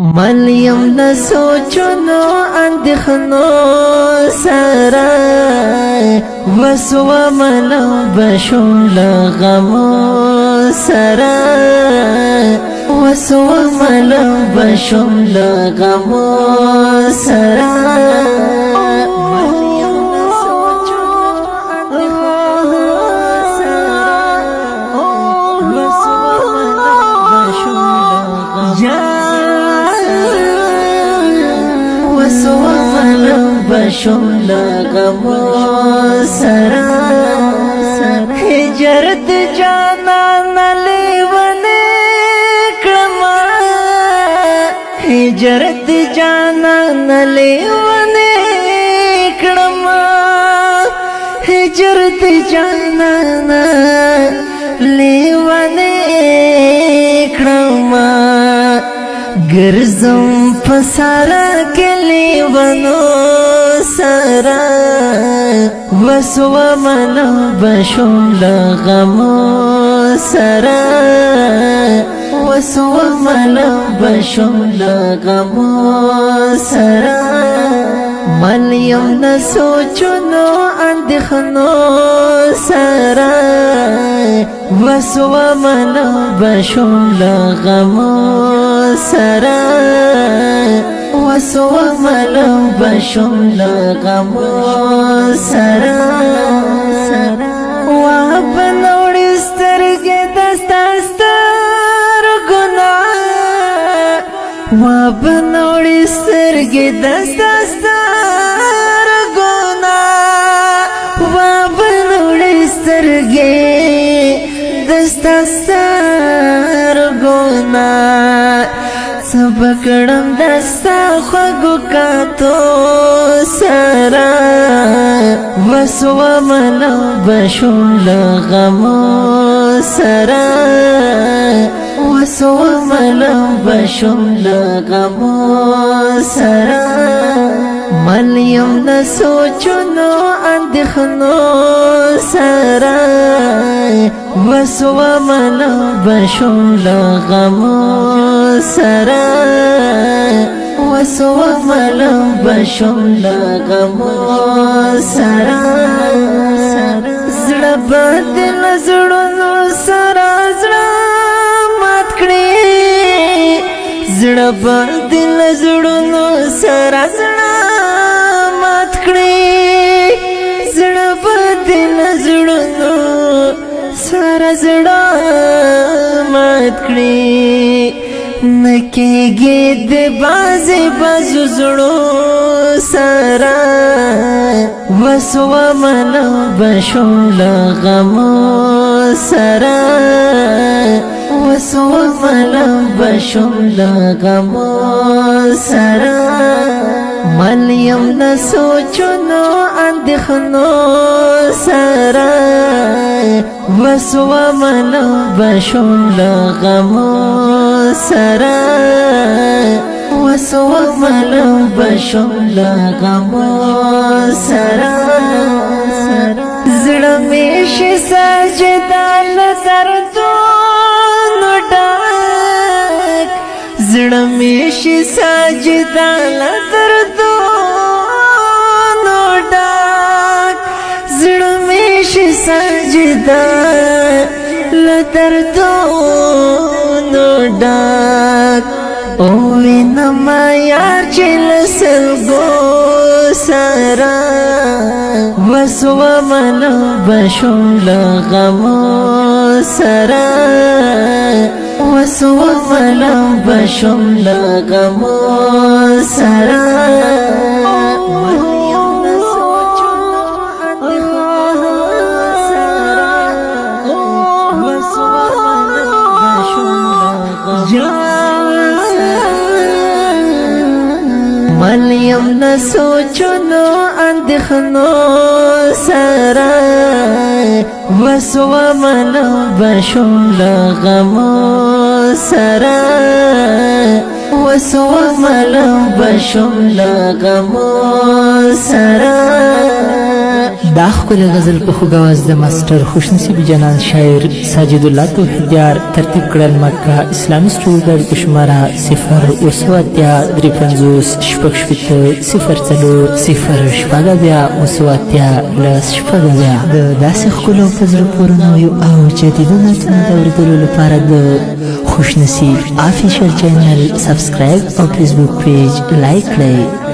ملیم د سوچونو اندېښنو سره وسوه ملو بشم له غمو سره وسوه ملو بشم له غمو سره بشم لغمو سرا هجرت جانان لیوانی کلما هجرت جانان لیوانی کلما هجرت جانان لیوانی کلما گرزم پسارا کلی ونو سرا وسوه ملو بشم لغمو سرا وسوه ملو بشم لغمو سرا ملیم د سوچونو اندېښنو سرا وسوه ملو بشم لغمو سرا وسوه ملو بشم لغمو سرا وابنوړي سترګې دستا سترګونه وابنوړي سترګې دستا سترګونه وابنوړي سترګې دستا سترګونه سبکړم دستا خوږو کاتو سرا وسوه ملو بشم لغمو سرا وسوه ملو بشم لغمو سرا ملیم د سوچونو اندېښنو سرا وسوه ملو بشم لغمو سرا وسوه ملو بشم لغمو سرا زړه باندې له زړونو سره زړه مات کړې زړه باندې له زړونو سره زړه مات کړې زړه باندې له زړونو سره زړه مات کړې نکیږي د بازي بازو زړو سرا وسوه ملو بشم لغمو سرا وسوه ملو بشم لغمو سرا ملیم د سوچونو اندېښنو سرا وسوه ملو بشم لغمو سرا وسوه ملو بشم لغمو سرا زړه مې شي سجده له دردونو ډک زړه مې شي سجده له دردونو ډک زړه مې شي سجده له دردونو ډک او وینم یار چې له سلګو سره وسوه ملو بشم لغمو سره وسوه ملو بشم لغمو سره ملیم د سوچونو اندېښنو سرا وسوه ملو بشم لغمو سرا وسوه ملو بشم لغمو سرا دا ښکلی غزل په خوږ اواز د ماسټر خوشنصیب جنان شاعر ساجد الله توحیدیار ترتیب کړل مکه اسلامي سټوډیو ګاډي په شماره 0 د داسې ښکلو په زړه پورې نویو او جدیدو نعتونو د اورېدلو لپاره د خوشنصیب افیشل چینل سبسکرایب او فیسبوک پیج لایک کړئ.